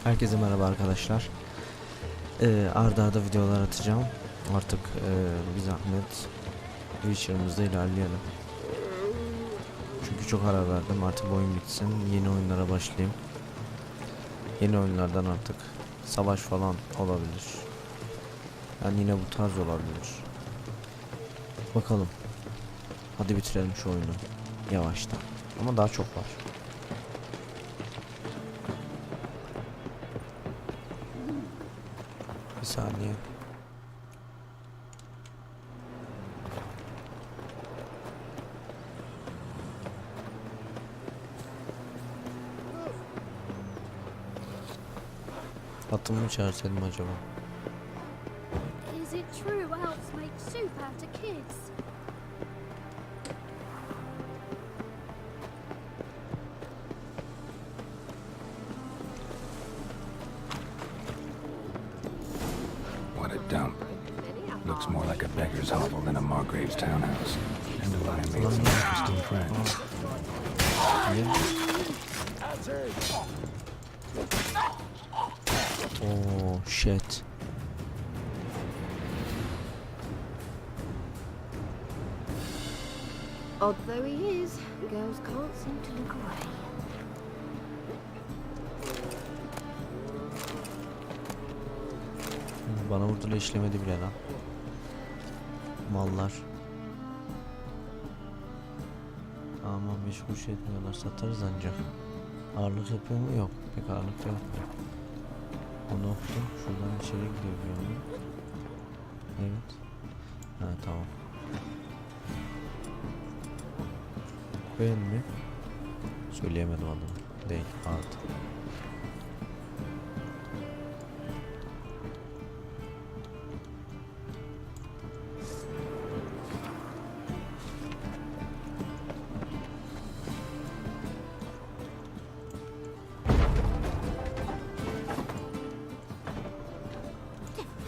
Herkese merhaba arkadaşlar. Arda arda videolar atacağım. Artık bir zahmet Twitch'ımızda ilerleyelim. Çünkü çok ara verdim. Artık bu oyun bitsin. Yeni oyunlara başlayayım. Yeni oyunlardan artık savaş falan olabilir. Yani yine bu tarz olabilir. Bakalım. Hadi bitirelim şu oyunu. Yavaştan. Ama daha çok var. Bir saniye. Atımı mı çağırsaydım acaba? Is it true elves make soup out of kids? What a dump. Looks more like a beggar's hovel than a Margrave's townhouse. Dandelion made some interesting friends. Oh shit. Odd though he is, girls can't seem to look away. Bana vurduğuyla işlemedi bile lan. Mallar. Ama 5 kuruş etmiyorlar, satarız ancak. Ağırlık yapıyor mu? Yok. Pek ağırlık yapmıyor. Onu okudum. Şuradan içeri gidiyor bir anda. Evet. Ha tamam. Ben mi? Söyleyemedim adını. Değil. Artık.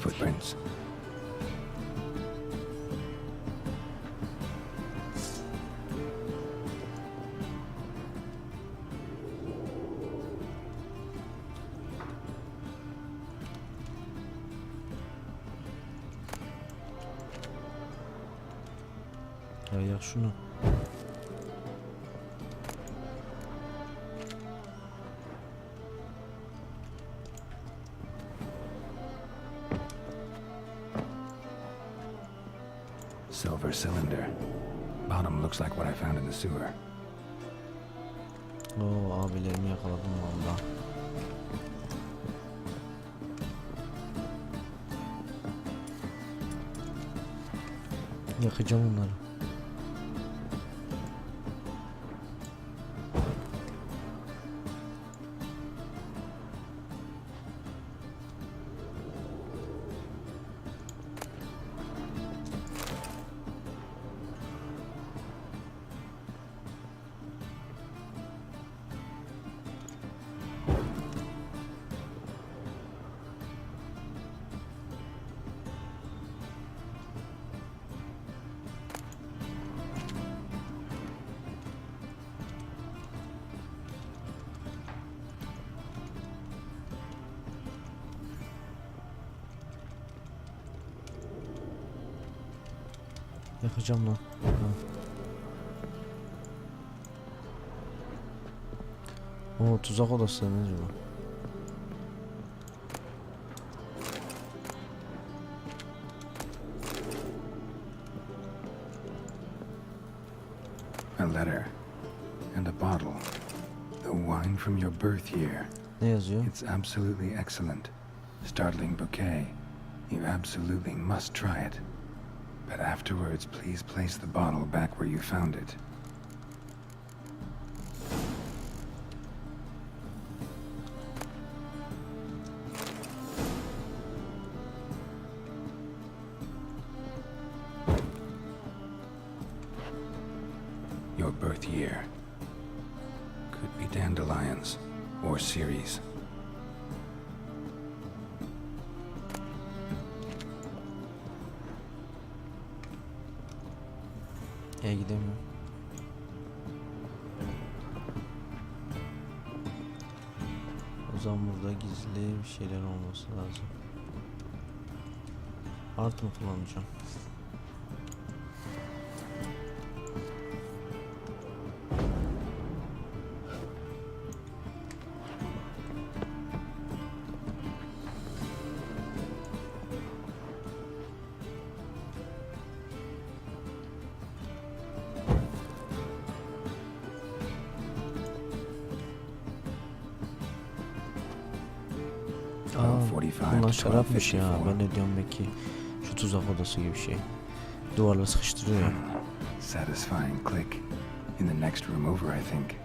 Footprints. Ya yak şunu. Silver cylinder. Bottom looks like what I found in the sewer. Oo abilerimi yakaladım valla. Yakacağım onları. Yakacağım lan. Ha. Oo tuzak odası ne acaba? A letter. And a bottle. The wine from your birth year. Ne yazıyor? It's absolutely excellent. Startling bouquet. You absolutely must try it. But afterwards, please place the bottle back where you found it. Your birth year. Could be dandelions or Ceres. Gidemiyorum. zaman burada gizli bir şeyler olması lazım. Art mı kullanacağım? Bunlar şarapmış ya. Ben de diyorum belki şu tuzak odası gibi bir şey. Duvarla sıkıştırıyor ya. Satisfying click. In the next room over, I think.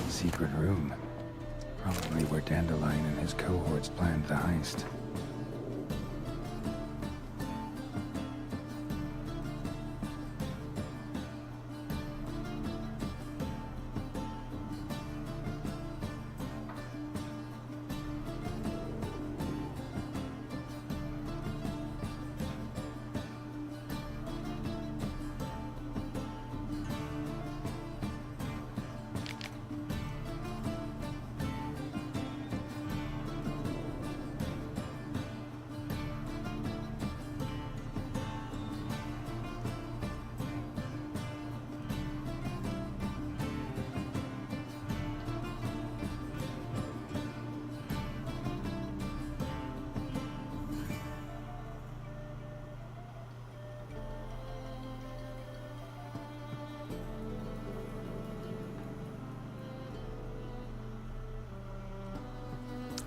Secret room. Probably where Dandelion and his cohorts planned the heist.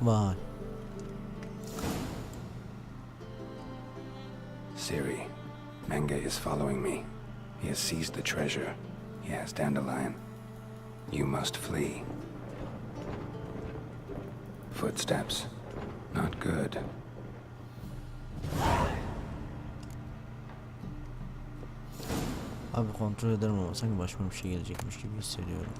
Vay. Siri, Menge is following me. He has seized the treasure. He has Dandelion. You must flee. Footsteps. Not good. Abi kontrol ederim ama sanki başıma bir şey gelecekmiş gibi hissediyorum.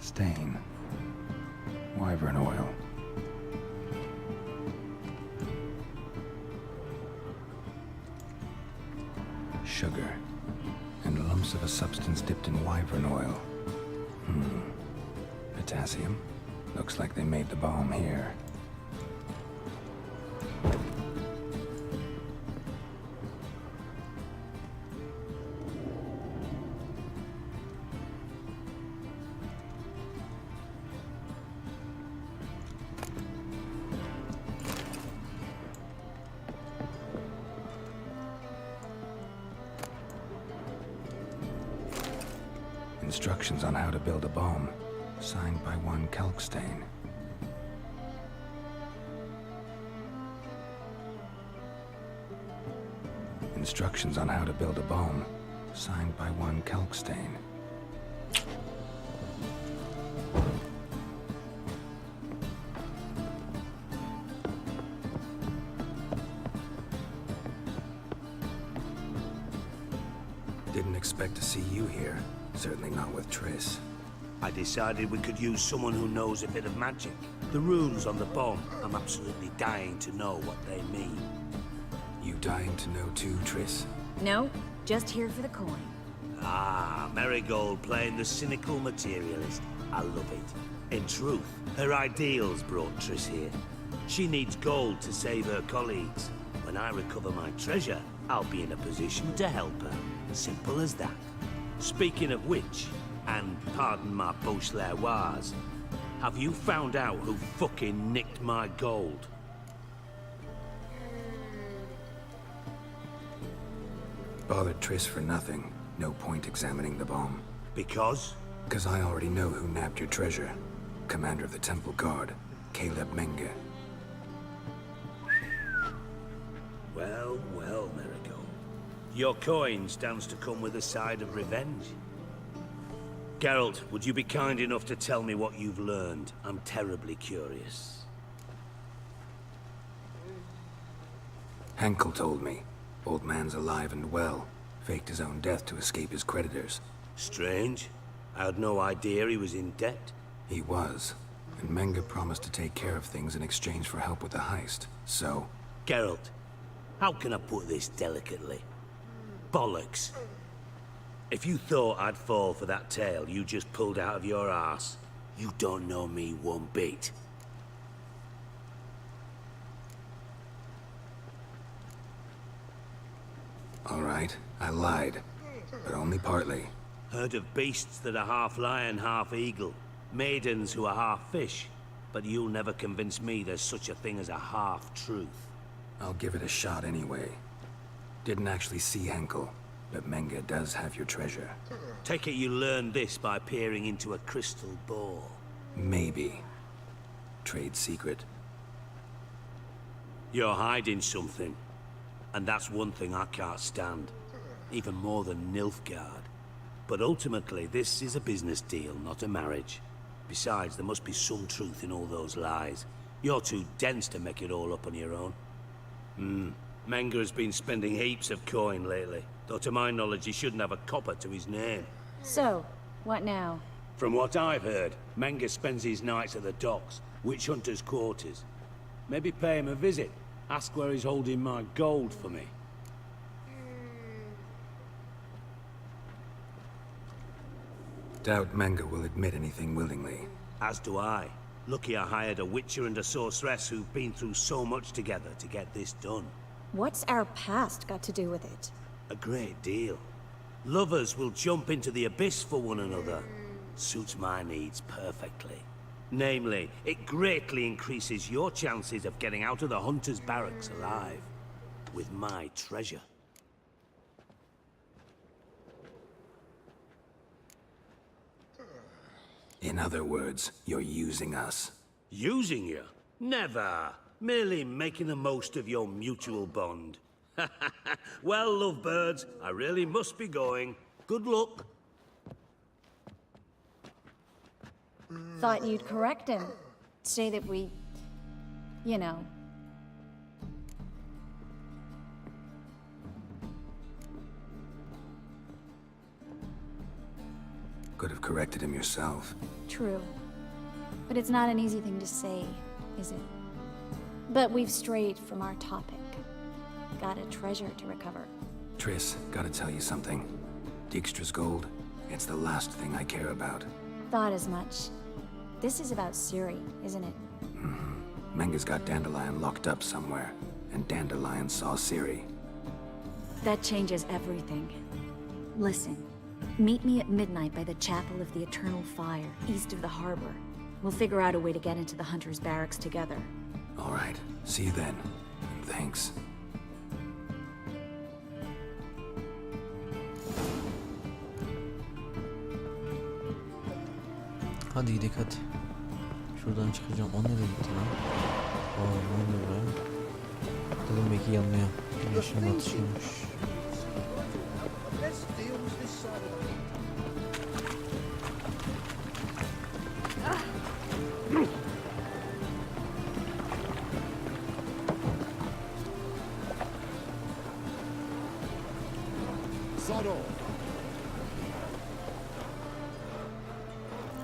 Stain. Wyvern oil. Sugar. And lumps of a substance dipped in wyvern oil. Potassium. Looks like they made the bomb here. Instructions on how to build a bomb, signed by one Kalkstain. Instructions on how to build a bomb, signed by one Kalkstain. Didn't expect to see you here. Certainly not with Triss. I decided we could use someone who knows a bit of magic. The runes on the bomb, I'm absolutely dying to know what they mean. You dying to know too, Triss? No, just here for the coin. Ah, Marigold playing the cynical materialist. I love it. In truth, her ideals brought Triss here. She needs gold to save her colleagues. When I recover my treasure, I'll be in a position to help her. Simple as that. Speaking of which, and pardon my Beauclervoise, Have you found out who fucking nicked my gold? Bothered Triss for nothing. No point examining the bomb. Because? Because I already know who nabbed your treasure. Commander of the Temple Guard, Caleb Menge. Well, well, Marigold. Your coin stands to come with a side of revenge. Geralt, would you be kind enough to tell me what you've learned? I'm terribly curious. Henkel told me. Old man's alive and well. Faked his own death to escape his creditors. Strange. I had no idea he was in debt. He was. And Menge promised to take care of things in exchange for help with the heist. So... Geralt, how can I put this delicately? Bollocks. If you thought I'd fall for that tale you just pulled out of your arse, you don't know me one bit. All right, I lied. But only partly. Heard of beasts that are half lion, half eagle. Maidens who are half fish. But you'll never convince me there's such a thing as a half-truth. I'll give it a shot anyway. Didn't actually see Henkel, but Menge does have your treasure. Take it you learned this by peering into a crystal ball. Maybe. Trade secret. You're hiding something. And that's one thing I can't stand. Even more than Nilfgaard. But ultimately, this is a business deal, not a marriage. Besides, there must be some truth in all those lies. You're too dense to make it all up on your own. Menge has been spending heaps of coin lately. Though to my knowledge, he shouldn't have a copper to his name. So, what now? From what I've heard, Menge spends his nights at the docks, witch hunters' quarters. Maybe pay him a visit. Ask where he's holding my gold for me. Doubt Menge will admit anything willingly. As do I. Lucky I hired a witcher and a sorceress who've been through so much together to get this done. What's our past got to do with it? A great deal. Lovers will jump into the abyss for one another. Suits my needs perfectly. Namely, it greatly increases your chances of getting out of the hunter's barracks alive. With my treasure. In other words, you're using us. Using you? Never. Merely making the most of your mutual bond. Well, lovebirds, I really must be going. Good luck. Thought you'd correct him. Say that we... you know. Could have corrected him yourself. True. But it's not an easy thing to say, is it? But we've strayed from our topic. Got a treasure to recover. Triss, gotta tell you something. Dijkstra's gold, it's the last thing I care about. Thought as much. This is about Ciri, isn't it? Menge's got Dandelion locked up somewhere, and Dandelion saw Ciri. That changes everything. Listen, meet me at midnight by the Chapel of the Eternal Fire, east of the harbor. We'll figure out a way to get into the Hunter's barracks together. All right, see you then. And thanks. Hadi gidelim hadi. Şuradan çıkacağım. O nereye gitti lan? Aa, ne oluyor be? Dedim belki yanmıyor. Güneşin batışıymış.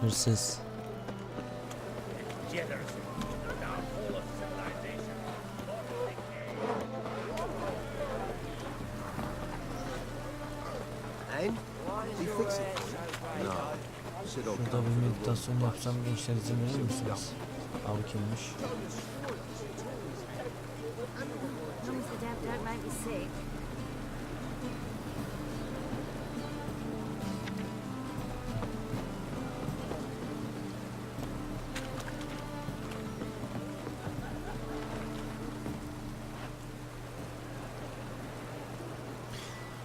Hırsız. Şurada bir meditasyon yapsam gençler izin verir misiniz? Abi kimmiş? As long as the dev don't make me sick.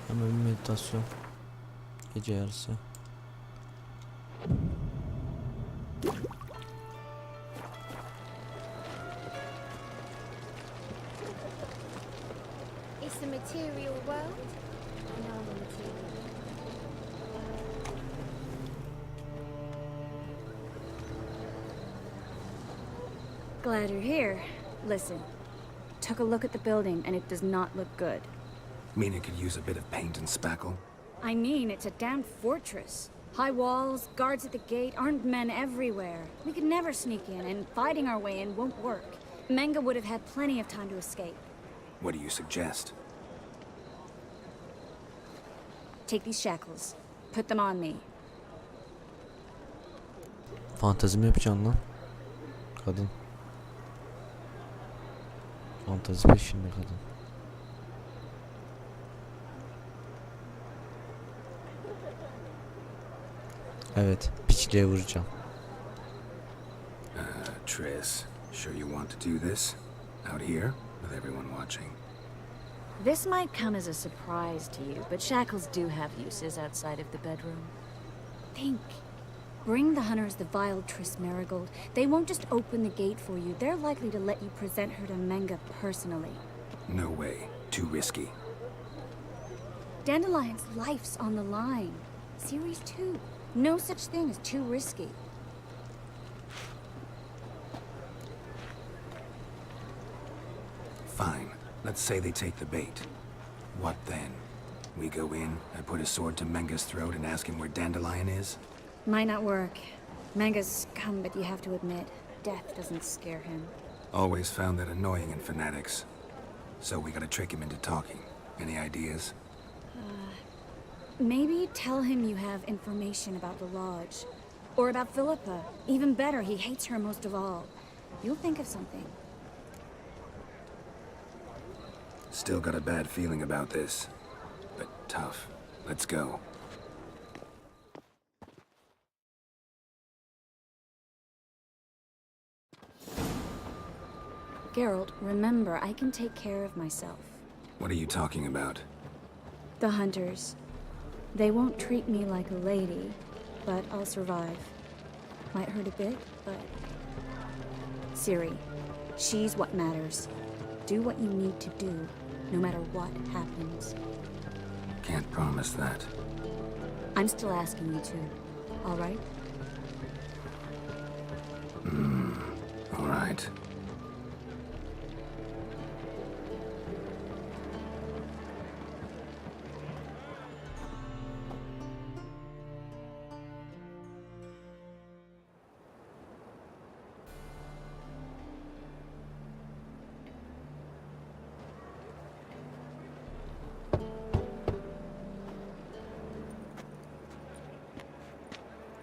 Hemen bir meditasyon. Gece yarısı. It's the material world. I know the material. Glad you're here. Listen, took a look at the building and it does not look good. Mean it could use a bit of paint and spackle? I mean, it's a damn fortress. High walls, guards at the gate, armed men everywhere. We could never sneak in, and fighting our way in won't work. Menga would have had plenty of time to escape. What do you suggest? Take these shackles. Put them on me. Fantezi mi yapacaksın lan? Kadın. Fantezi peşinde kadın. Evet, piçliğe vuracağım. Triss, sure you want to do this? Out here, with everyone watching? This might come as a surprise to you, but shackles do have uses outside of the bedroom. Think. Bring the hunters the vile Triss Marigold. They won't just open the gate for you. They're likely to let you present her to Menga personally. No way. Too risky. Dandelion's life's on the line. Series 2. No such thing as too risky. Fine. Let's say they take the bait. What then? We go in, I put a sword to Menga's throat and ask him where Dandelion is? Might not work. Menga's scum, but you have to admit, death doesn't scare him. Always found that annoying in fanatics. So we gotta trick him into talking. Any ideas? Maybe tell him you have information about the Lodge. Or about Philippa. Even better, he hates her most of all. You'll think of something. Still got a bad feeling about this. But tough. Let's go. Geralt, remember, I can take care of myself. What are you talking about? The hunters. They won't treat me like a lady, but I'll survive. Might hurt a bit, but... Ciri, she's what matters. Do what you need to do, no matter what happens. Can't promise that. I'm still asking you to, all right? All right.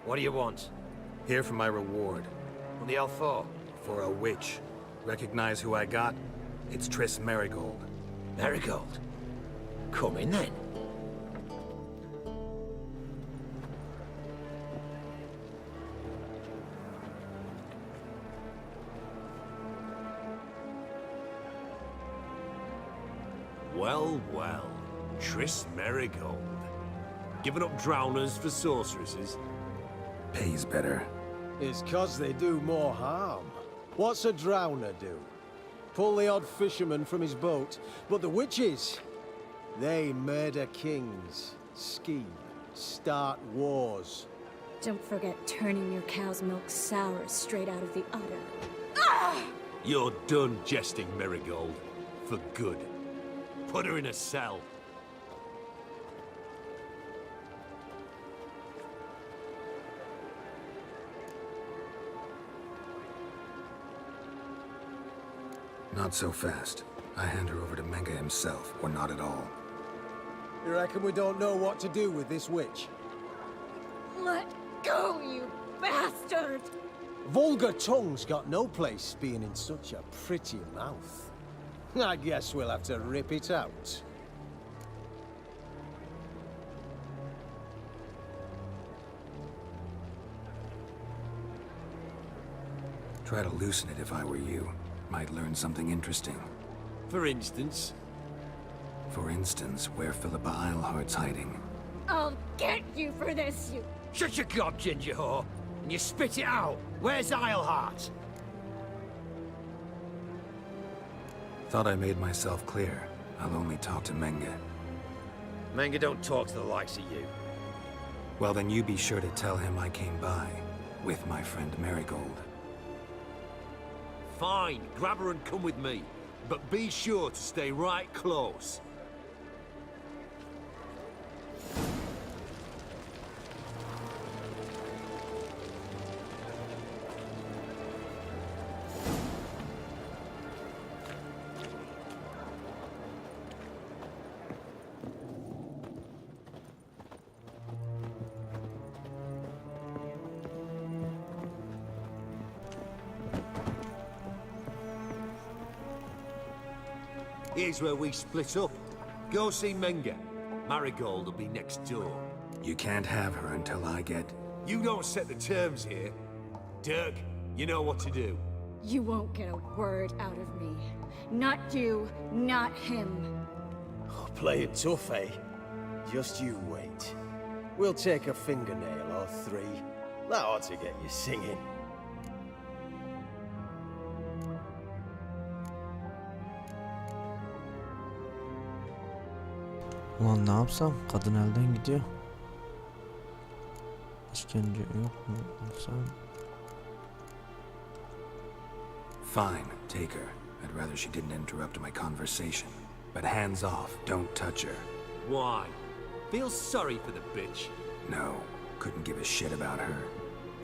What do you want? Here for my reward. What the hell for? For a witch. Recognize who I got? It's Triss Marigold. Marigold? Come in then. Well, well. Triss Marigold. Giving up drowners for sorceresses? Pays better. It's 'cause they do more harm. What's a drowner do? Pull the odd fisherman from his boat. But the witches, they murder kings, scheme, start wars. Don't forget turning your cow's milk sour straight out of the udder. You're done jesting, Marigold. For good. Put her in a cell. Not so fast. I hand her over to Menga himself, or not at all. You reckon we don't know what to do with this witch? Let go, you bastard! Vulgar tongue's got no place being in such a pretty mouth. I guess we'll have to rip it out. Try to loosen it if I were you. Might learn something interesting. For instance, For instance, where Philippa Eilhart's hiding. I'll get you for this, you... Shut your gob, ginger whore, and you spit it out. Where's Eilhart? Thought I made myself clear. I'll only talk to Menge. Menge don't talk to the likes of you. Well, then you be sure to tell him I came by. With my friend Marigold. Fine, grab her and come with me. But be sure to stay right close. Here's where we split up. Go see Menge. Marigold will be next door. You can't have her until I get... You don't set the terms here. Dirk, you know what to do. You won't get a word out of me. Not you, not him. Oh, play it tough, eh? Just you wait. We'll take a fingernail or three. That ought to get you singing. Ulan ne yapsam? Kadın elden gidiyor. İşkence yok mu? Olsam... Fine, take her. I'd rather she didn't interrupt my conversation. But hands off, don't touch her. Why? Feel sorry for the bitch. No, couldn't give a shit about her.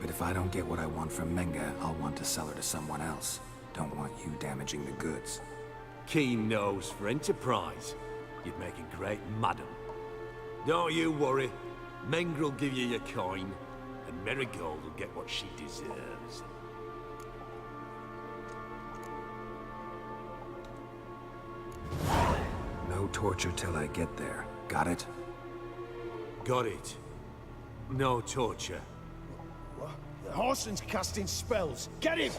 But if I don't get what I want from Menge, I'll want to sell her to someone else. Don't want you damaging the goods. Keen nose for enterprise. You'd make a great madam. Don't you worry. Menge will give you your coin, and Marigold will get what she deserves. No torture till I get there. Got it? Got it. No torture. What? The Horson's casting spells. Get him!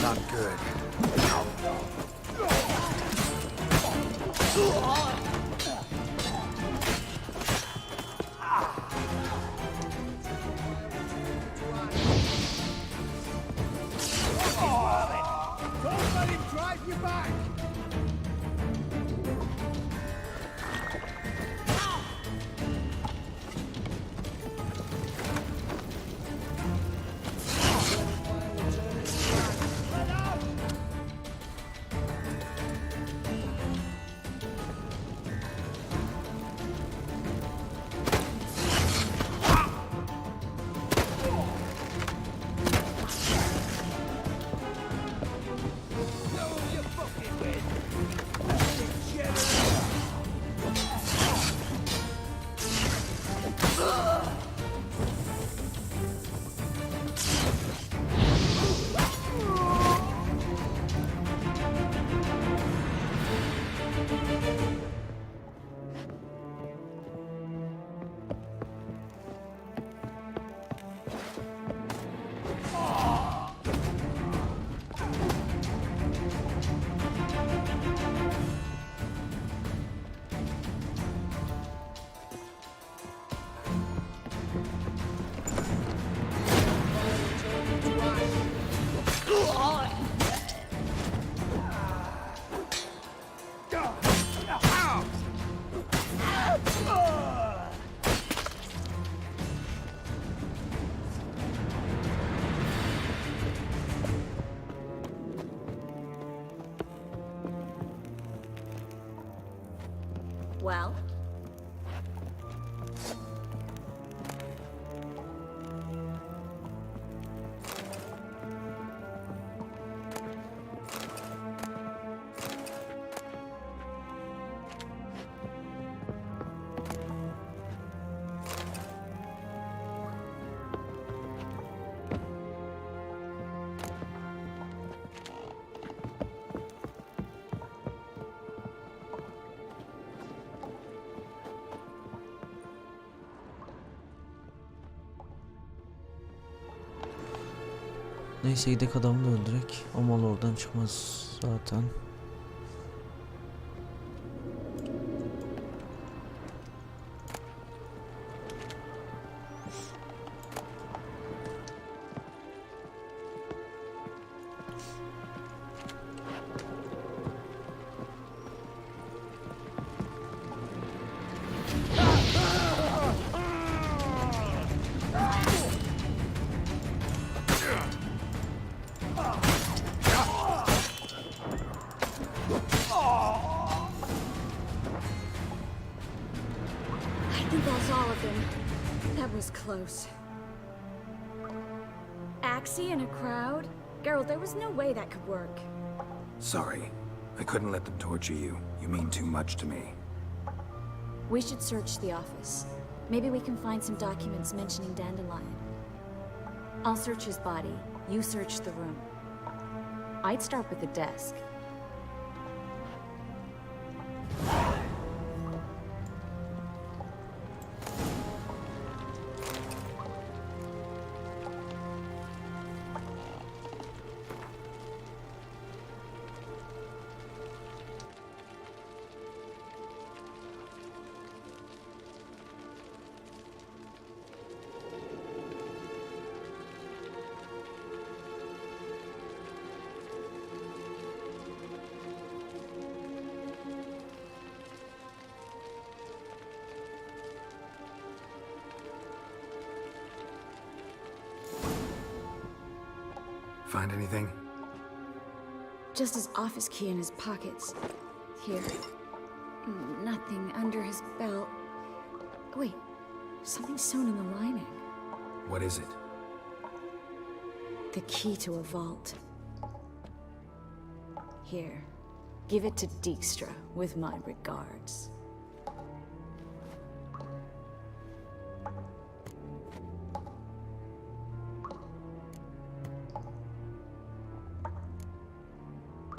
Not good. Don't let him drive you back! Well? Neyse gidek adamı da öldürek. O mal oradan çıkmaz zaten. I think that's all of them. That was close. Axie in a crowd? Geralt, there was no way that could work. Sorry. I couldn't let them torture you. You mean too much to me. We should search the office. Maybe we can find some documents mentioning Dandelion. I'll search his body. You search the room. I'd start with the desk. Find anything? Just his office key in his pockets. Here. Nothing under his belt. Wait, something sewn in the lining. What is it? The key to a vault. Here. Give it to Dijkstra with my regards.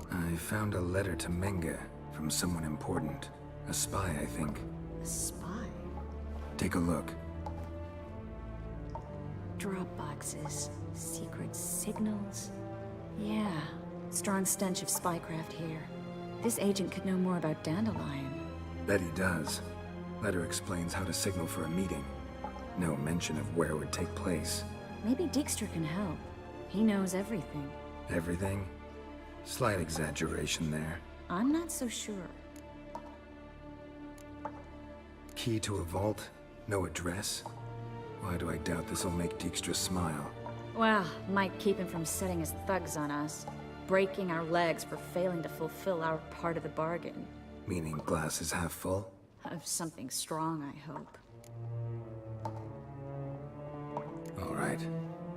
I found a letter to Menga from someone important. A spy, I think. A spy? Take a look. Drop boxes. Secret signals. Yeah. Strong stench of spycraft here. This agent could know more about Dandelion. Bet he does. Letter explains how to signal for a meeting. No mention of where it would take place. Maybe Dijkstra can help. He knows everything. Everything? Slight exaggeration there. I'm not so sure. Key to a vault? No address? Why do I doubt this'll make Dijkstra smile? Well, might keep him from setting his thugs on us. Breaking our legs for failing to fulfill our part of the bargain. Meaning glass is half full? Of something strong, I hope. All right.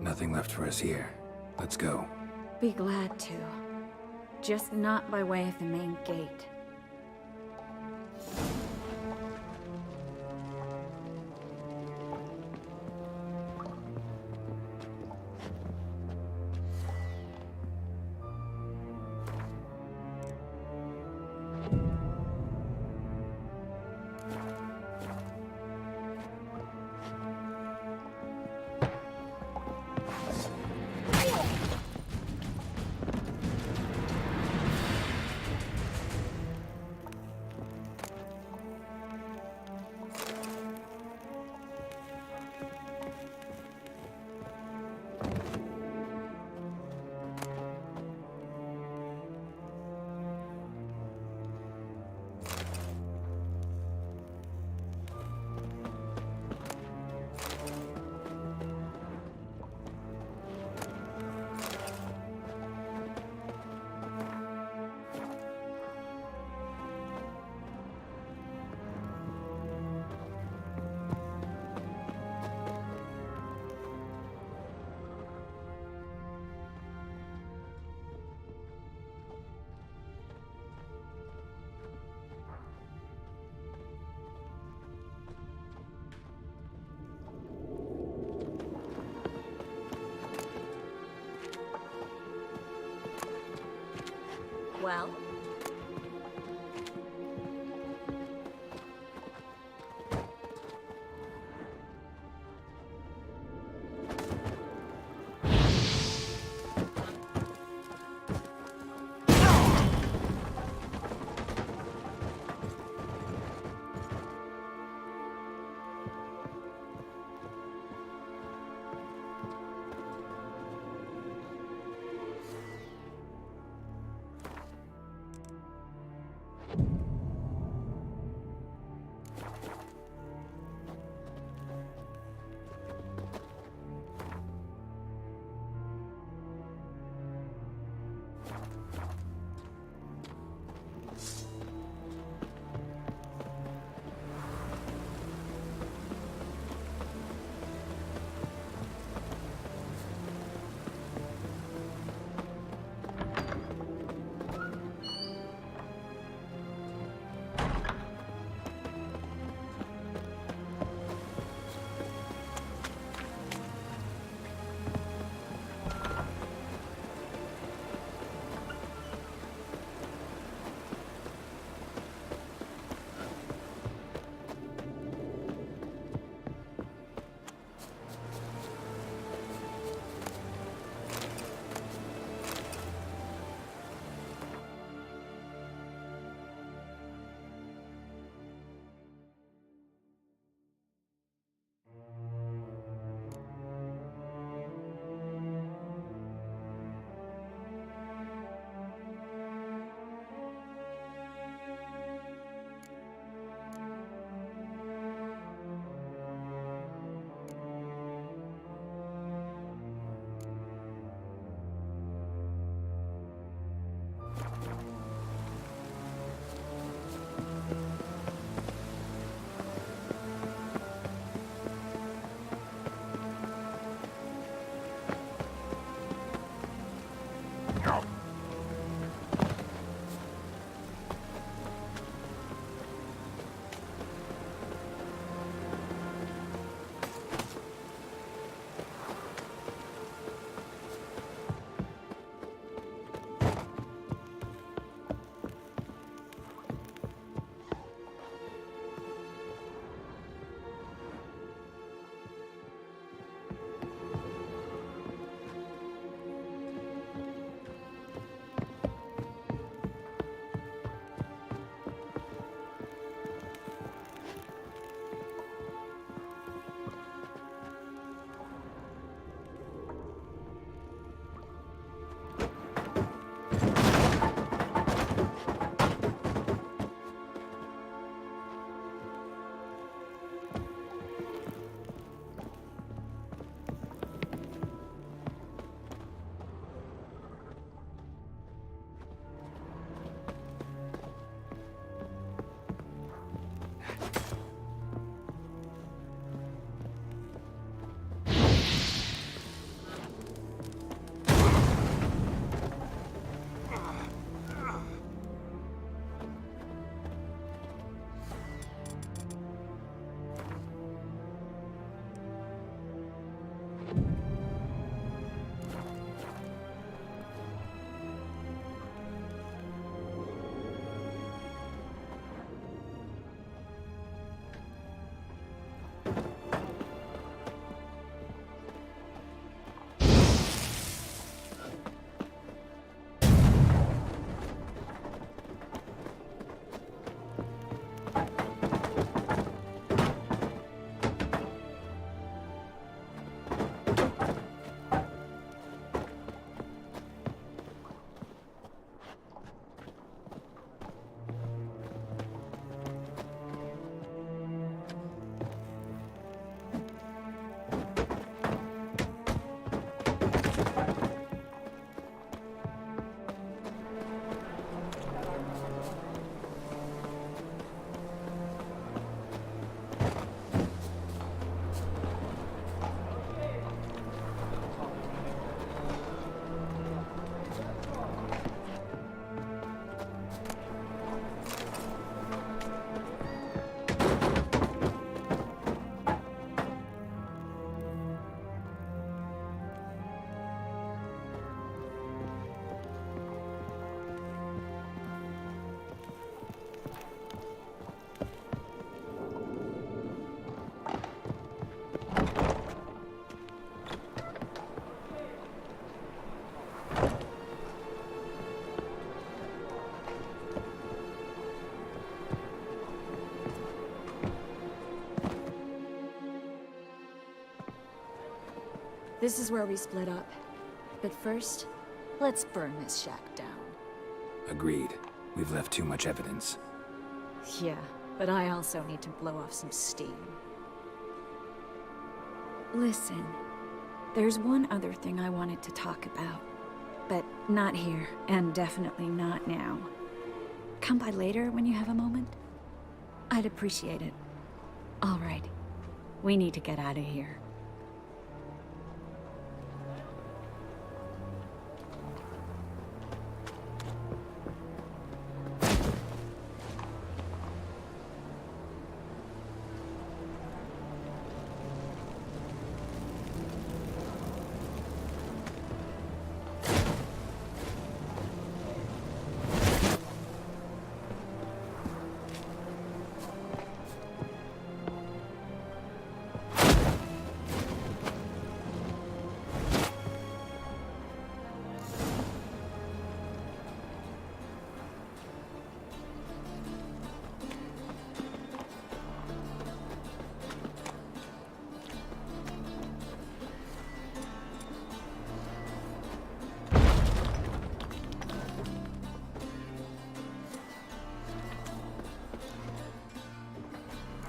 Nothing left for us here. Let's go. Be glad to. Just not by way of the main gate. Well? This is where we split up. But first, let's burn this shack down. Agreed. We've left too much evidence. Yeah, but I also need to blow off some steam. Listen, there's one other thing I wanted to talk about. But not here, and definitely not now. Come by later when you have a moment? I'd appreciate it. All right. We need to get out of here.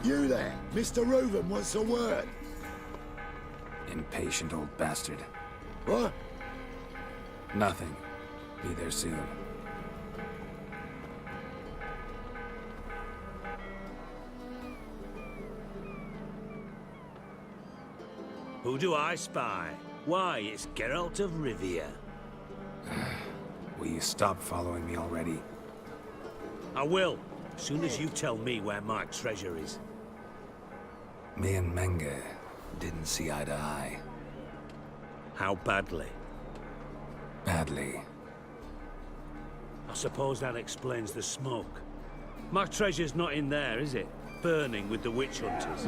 You there, Mr. Reuven wants a word. Impatient old bastard. What? Nothing. Be there soon. Who do I spy? Why, it's Geralt of Rivia. Will you stop following me already? I will, as soon as you tell me where my treasure is. Me and Menge didn't see eye to eye. How badly? Badly. I suppose that explains the smoke. My treasure's not in there, is it? Burning with the witch hunters.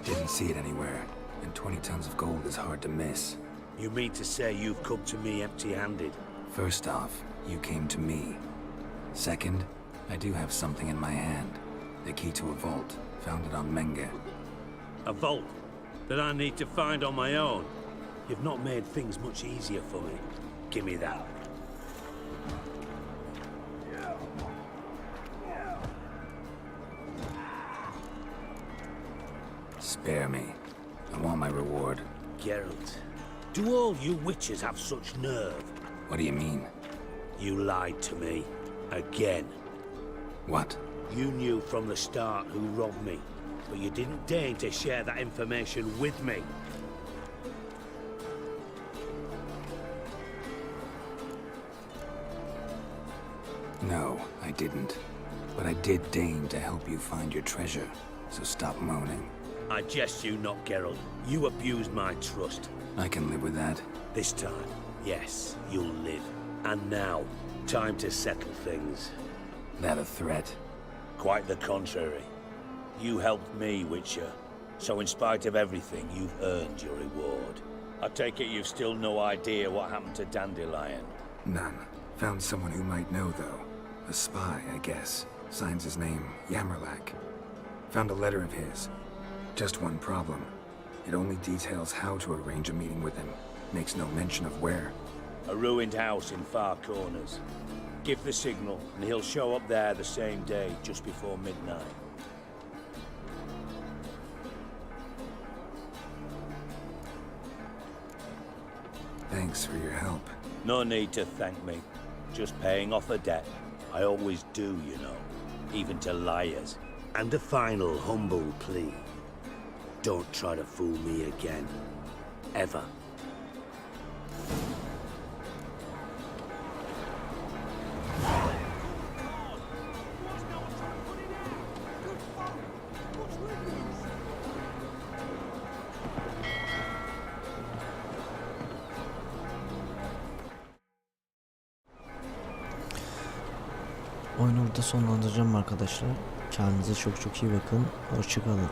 Didn't see it anywhere. And 20 tons of gold is hard to miss. You mean to say you've come to me empty-handed? First off, you came to me. Second, I do have something in my hand. The key to a vault. Found it on Menge. A vault that I need to find on my own? You've not made things much easier for me. Give me that. Spare me. I want my reward. Geralt, do all you witches have such nerve? What do you mean? You lied to me. Again. What? You knew from the start who robbed me, but you didn't deign to share that information with me. No, I didn't. But I did deign to help you find your treasure, so stop moaning. I jest you not, Geralt. You abused my trust. I can live with that. This time, yes, you'll live. And now, time to settle things. That a threat? Quite the contrary. You helped me, Witcher. So in spite of everything, you've earned your reward. I take it you've still no idea what happened to Dandelion. None. Found someone who might know, though. A spy, I guess. Signs his name, Yamerlak. Found a letter of his. Just one problem. It only details how to arrange a meeting with him. Makes no mention of where. A ruined house in Far Corners. Give the signal, and he'll show up there the same day, just before midnight. Thanks for your help. No need to thank me. Just paying off a debt. I always do, you know. Even to liars. And a final humble plea. Don't try to fool me again. Ever. Oyunu burada sonlandıracağım arkadaşlar. Kendinize çok çok iyi bakın. Hoşça kalın.